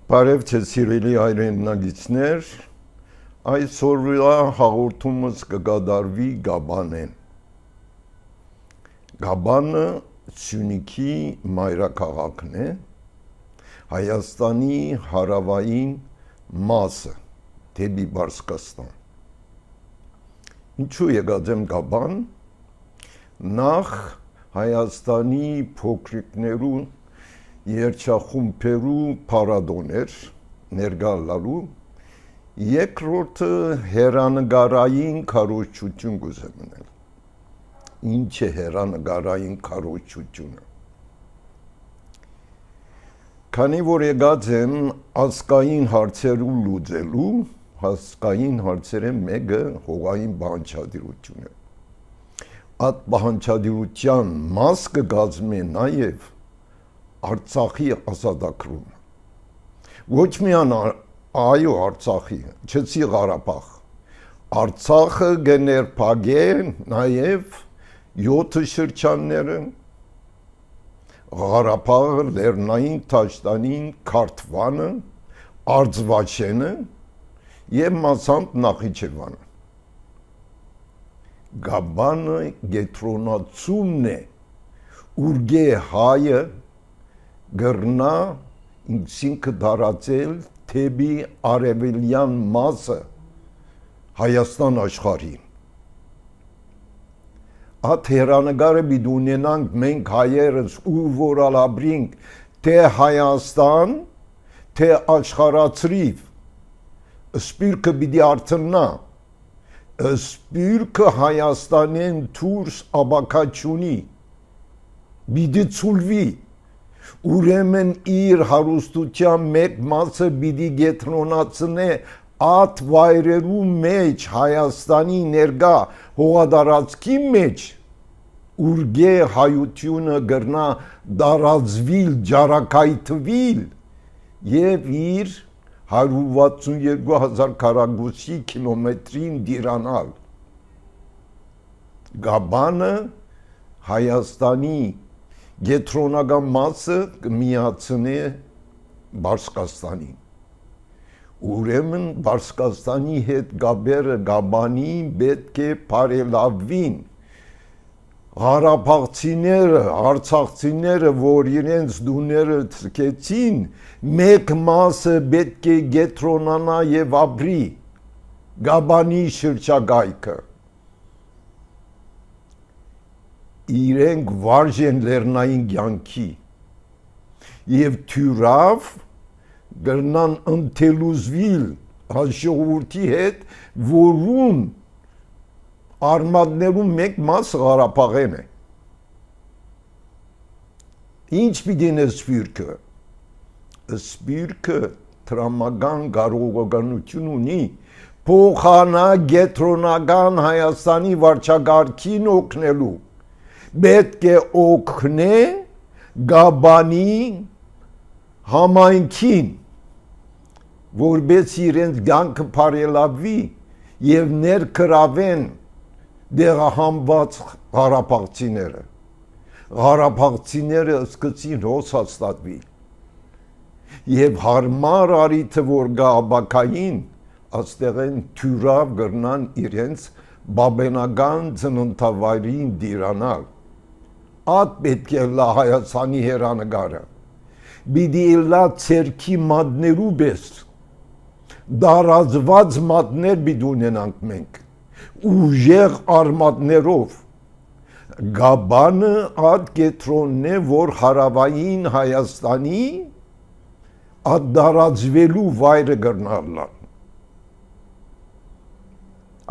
Բարև ձեզ սիրելի հայրենագիտներ, այսօրվա հաղորդումս կկատարվի Գաբանեն։ Գաբանը Սյունիքի մայրաքաղաքն է, Հայաստանի հարավային մասը, դեպի Պարսկաստան։ Ինչու եկած եմ Գաբան? Նախ Հայաստանի փոքրիկներու երջախումբերու փառատոն էր ներգալալու, երկրորդը հերանեկարային քարոզչություն կուզեմ մնել։ Ինչ է հերանեկարային քարոզչությունը։ Քանի որ եկած եմ ազգային հարցերու լուծելու, ազգային հարցերը մեկը հողային բանջարդիրություն է։ Այդ բանջարդիրության մաս կկազմի նաև Արցախի ազատագրումը։ Ոչ միայն այո Արցախի, չեցի Ղարաբաղ։ Արցախը կներփակե նաև 7 շրջանները, Ղարաբաղը, Լեռնային Թաշտանին, Քարթվանը, Արձվաշենը եւ մասամբ Նախիջևանը։ Գաբանը գետրոնացումն է, ուրգե հայը գրնա ինքսինքը դարածել թեպի արևելյան մասը Հայաստան աշխարհի։ Այդ հերանեկարը պիտի ունենանք մենք հայերս ու որ ալաբրինք թե Հայաստան, թե աշխարհացրիվ, սպիրկը պիտի արթնա, սպիրկը Հայաստանեն դուրս աբակաչունի, պիտի ցուլվի, ուրեմն իր հարուստության մեկ մասը պիտի գետրոնացնե այդ վայրերու մեջ Հայաստանի ներկա հողատարածքի մեջ ուրգե հայությունը գրնա դարածվիլ, ջարակայթվիլ եւ իր 162,000 քառակուսի կիլոմետրին դիրանալ։ Գաբանը Հայաստանի գետրոնական մասը կմիացնի Պարսկաստանին։ Ուրեմն Պարսկաստանի հետ գաբերը Գաբանի պետք է բարելավվին։ Ղարաբաղցիները, արցախցիները, որ իրենց դուները ցկեցին, մեկ մասը պետք է գետրոնանա եւ ապրի Գաբանի շրջակայքը։ Իրենք վարժեն լեռնային կյանքի եւ թյուրավ գրնան ընթելուզվիլ հաշողուրդի հետ, որուն արմատներու մեկ մաս Ղարաբաղեն է։ Ինչ պիտին է սպիրկը։ Սպիրկը տրամական կարողականություն ունի փոխանա գետրոնական Հայաստանի վարչագահին օգնելու։ Պետք է օգնե Գաբանի համայնքին, որպես իրենց կյանքը բարելավի եւ ներգրավեն դեղահանված ղարաբաղցիները։ Ղարաբաղցիները սկսեցին հոս հաստատվել եւ հարմար արիթը որ գա աբակային, աստեղեն թյուրավ գրնան իրենց բաբենական ծննդավայրին դիրանալ։ Այդ պետք է լա Հայաստանի հերանեկարը։ Պիտի լա ցերքի մատներու պես դարածված մատներ պիտի ունենանք մենք ուժեղ արմատներով։ Գաբանը այդ կետրոնն է, որ հարավային Հայաստանի այդ դարածվելու վայրը գրնալն։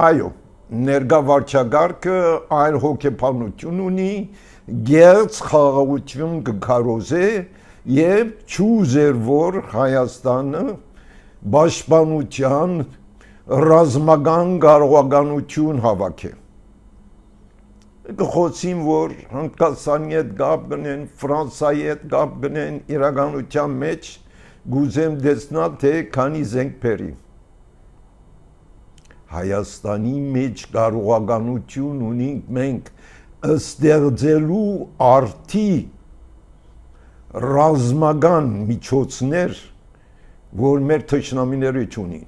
Այո, ներկա վարչագահը այն հոգեբանություն ունի, գերց խաղաղություն կքարոզե եւ ճուզեր որ Հայաստանը պաշտպանության ռազմական կարողականություն հավաքի։ Կխոսին որ Հնդկաստանի հետ կապ գնեն, Ֆրանսիայի հետ կապ գնեն, իրականության մեջ գուզեմ դեսնա թե քանի զենք բերի։ Հայաստանի մեջ կարողականություն ունենք մենք ստեղծելու արդի ռազմական միջոցներ, որ մեր թշնամիները չունին։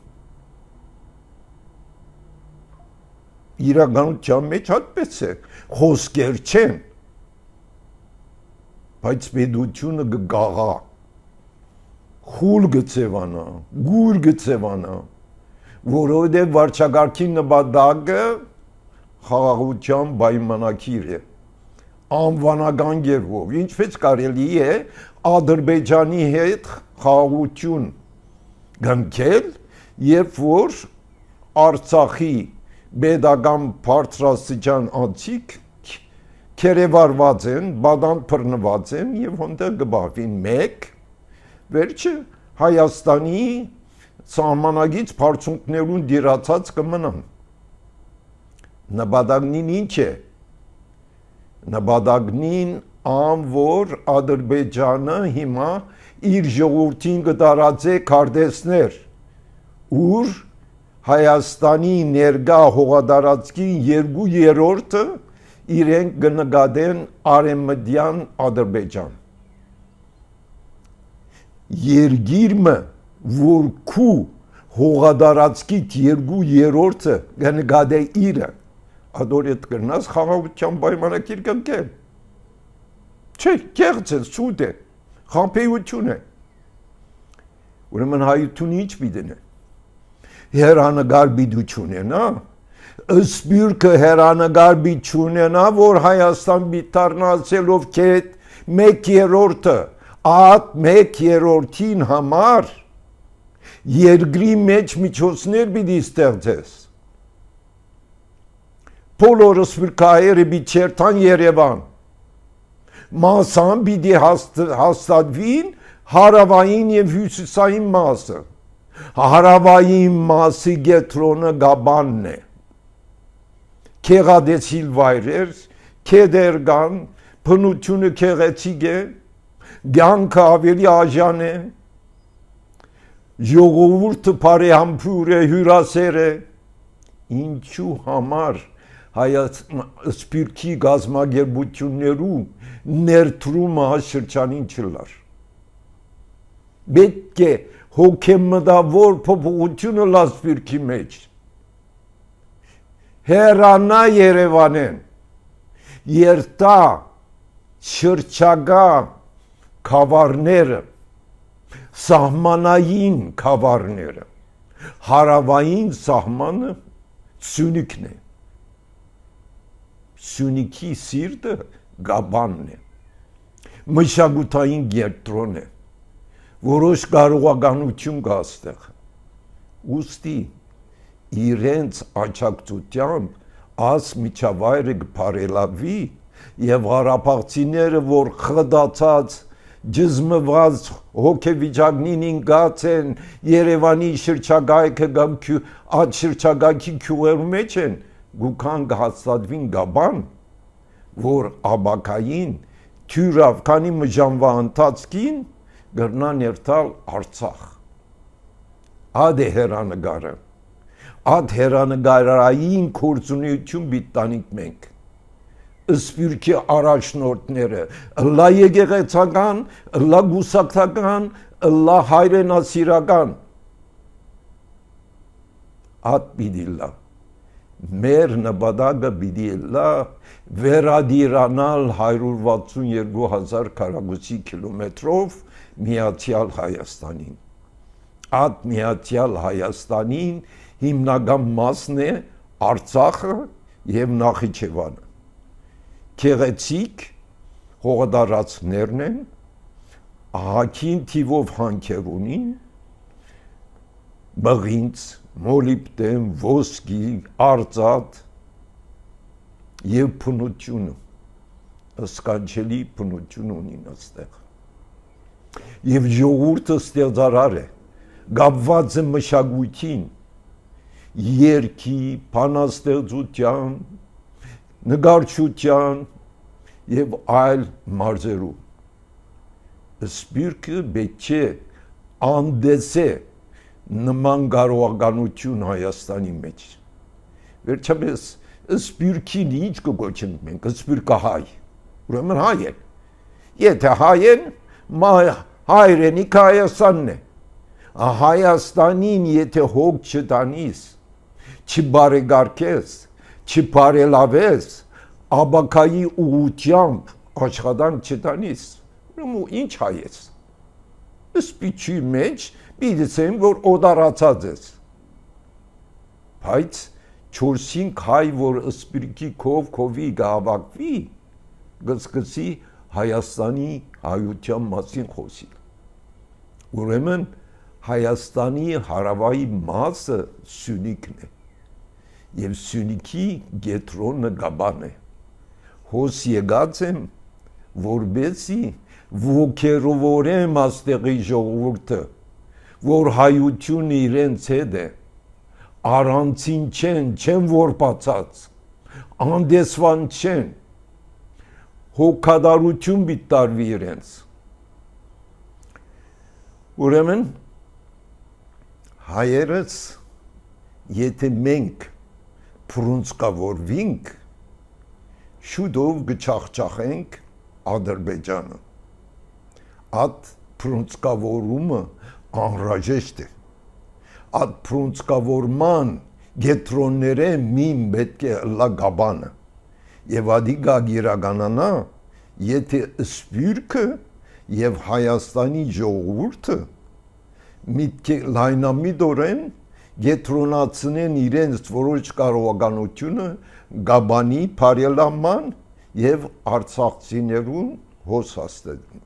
Իրականության մեջ այդպես է, խոսքեր չեն, բայց պետությունը կգաղա, խուլ կծևանա, գուր կծևանա, որովհետև վարչակարգի նպատակը խաղաղության պայմանագիր է, անվանական գերով, ինչպես կարելի է Ադրբեջանի հետ խաղաղություն կնքել, երբ որ Արցախի պետական բարձրաստիճան անձիկ քերեվարված են, բադանտ բռնված են եւ հոնդեղ կբաղվին մեկ, վերջը Հայաստանի սահմանագից բարձունքներուն դիրացած կմնան։ Նպատակն ինչ է։ Նպատակն ան որ Ադրբեջանը հիմա իր ժողովրդին կտարածե քարտեզներ, ուր Հայաստանի ներկա հողատարածքի 2/3-ը իրենք կնկատեն արևմտյան Ադրբեջան։ Երկիրը, որ քու հողատարածքի 2/3-ը կնկատե իրը, ադորետ կրնաս խաղաղության պայմանագիր կնքել։ Չէ, կեղծ է, սուտ է, խաբեություն է։ Ուրեմն հայությունը ինչ պիտի է։ Հերանեկար պիտի չունենա, սպյուրքը հերանեկար պիտի չունենա, որ Հայաստան պիտի դառնա ասելով կետ 1/3-ը, այդ 1/3-ին համար երկրի մեջ միջոցներ պիտի ստեղծես։ Բոլոր սպյուրքահայերը պիտի չերթան Երևան, մասան պիտի հաստատվին հարավային եւ հյուսիսային մասը։ Հարավային մասի գետրոնը Գաբանն է։ Քեղադեցիլ վայրեր, քեդեր կան, բնությունը քեղեցիկ է, կյանքը ավելի աժան է, ժողովուրդը բարեհամբույր է, հյուրասեր է։ Ինչու համար սպյուրքի գազագերբություններու ներդրումը շրջանին չլար։ Պետք է հոգեմտավոր փոփոխությունը լա սպյուրքի մեջ։ Հեռանա Երևանեն, երտա շրջակա քավառները, սահմանային քավառները, հարավային սահմանը Սյունիքն է։ Սյունիքի սիրտը Գաբանն է։ Մշակութային կենտրոն է։ Որոշ կարողականություն կա այստեղ։ Ուստի իրենց աջակցությամբ աս միջավայրը կբարելավի եւ Ղարաբաղցիները, որ խդացած ջզմված հոգեվիճակնին ինգած են Երևանի շրջակայքը կամ այդ շրջակայքի քյուղերու մեջ են, գուքան կհաստատվին Գաբան, որ աբակային թյուրավ քանի մժանվա ընթացքին գրնան երթալ Արցախ։ Ադե հերանեկարը, ադե հերանեկարային կորձունիություն բիտանիք մենք, սպյուրքի առաջնորդները, լա եկեղեցական, լա գուսակցական, լա հայրենասիրական, ատ պիտի լա, մեր նպատակը պիտի լա վերադիրանալ 162,000 քառակուսի կիլոմետրով Միացյալ Հայաստանին։ Այդ Միացյալ Հայաստանին հիմնական մասն է Արցախը եւ Նախիջևանը։ Գեղեցիկ հողատարածքներն են, ահագին թիվով հանքեր ունին, բղինց, մոլիբդեն, ոսկի, արծաթ եւ փնությունը, սկանչելի փնություն ունին այստեղ։ Եվ ժողովուրդը ստեղծարար է, գապված է մշակույթին, երգի, բանաստեղծության, նկարչության եւ այլ մարզերու։ Սպյուրքը պետք է անդեսե նման կարողականություն Հայաստանի մեջ։ Վերջապես սպյուրքին ինչ կգոչենք մենք, սպյուրքահայ, ուրեմն հայ են։ Եթե հայ են, հայրենիք Հայաստանն է, Հայաստանին եթե հոգ չտանիս, չբարեգարկես, չբարելավես, աբակայի ուղությամբ աշխատանք չտանիս, ինչ հայես։ Սպիչի մեջ պիտեցեն, որ օդարացած ես։ Բայց 4-5 հայ, որ սպիրկի քովի գավակվի, գսկսի Հայաստանի հայության մասին խոսիլ։ Ուրեմն Հայաստանի հարավայի մասը Սյունիքն է և Սյունիքի գետրոնը Գաբան է։ Հոս եկած եմ, որբեսի ոգերովորեմ աստեղի ժողովուրդը, որ հայությունը իրենց հետ է, առանցին չեն որբացած, անդեսվան չեն, հոգադարություն պիտի տարվի իրենց։ Ուրեմն հայերս, եթե մենք փռունցկավորվենք, շուտով կչախչախենք Ադրբեջանը։ Այդ փռունցկավորումը անհրաժեշտ է։ Այդ փռունցկավորման գետրոնները մին պետք է լա Գաբանը։ Եվ ադիգա գիրականանա, եթե սպյուրքը և Հայաստանի ժողովուրդը միտքի լայնամիտ գետրոնացնեն իրենց որոշ կարողականությունը Գաբանի բարելավման և արցախցիներուն հոս հաստատին։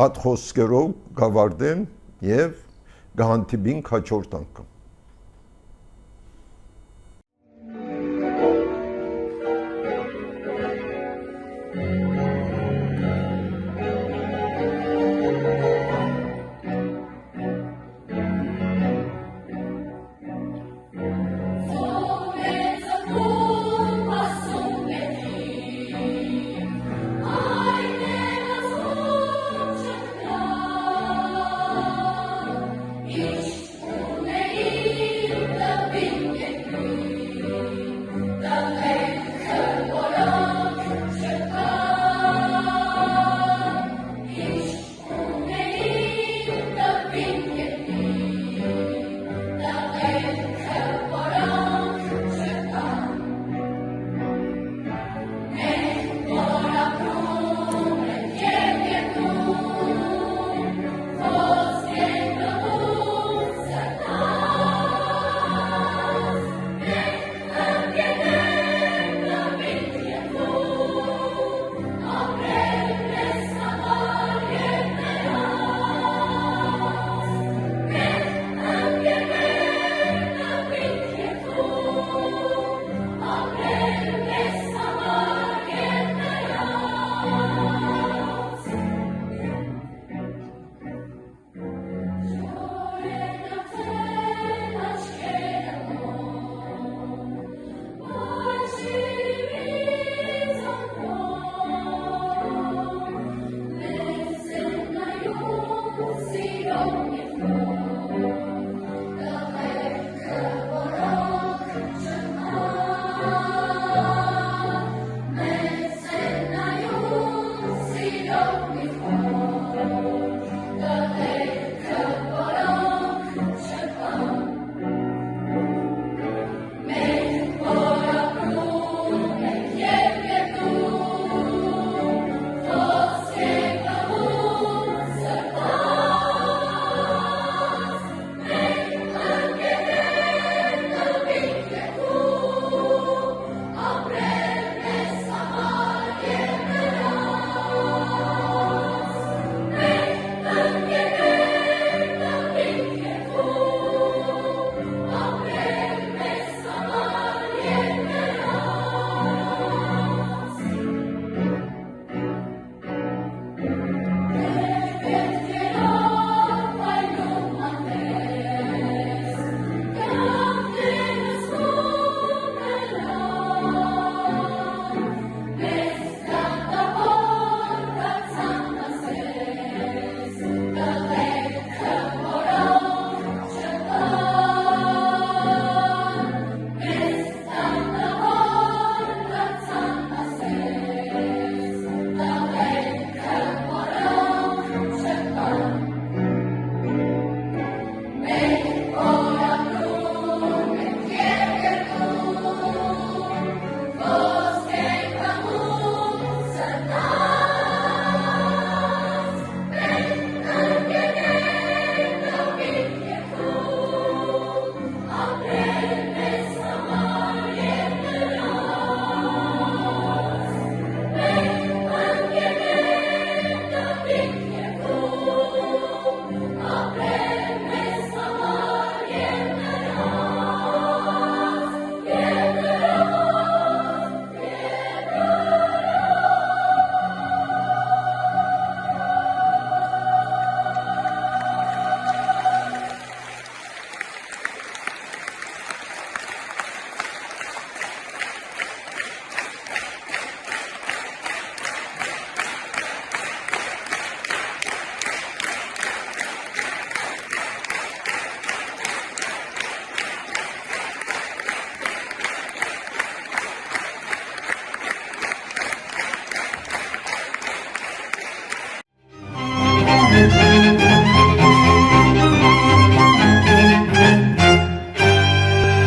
Այդ խոսքերով կավարտեմ և կհանդիպենք հաջորդ անգամ։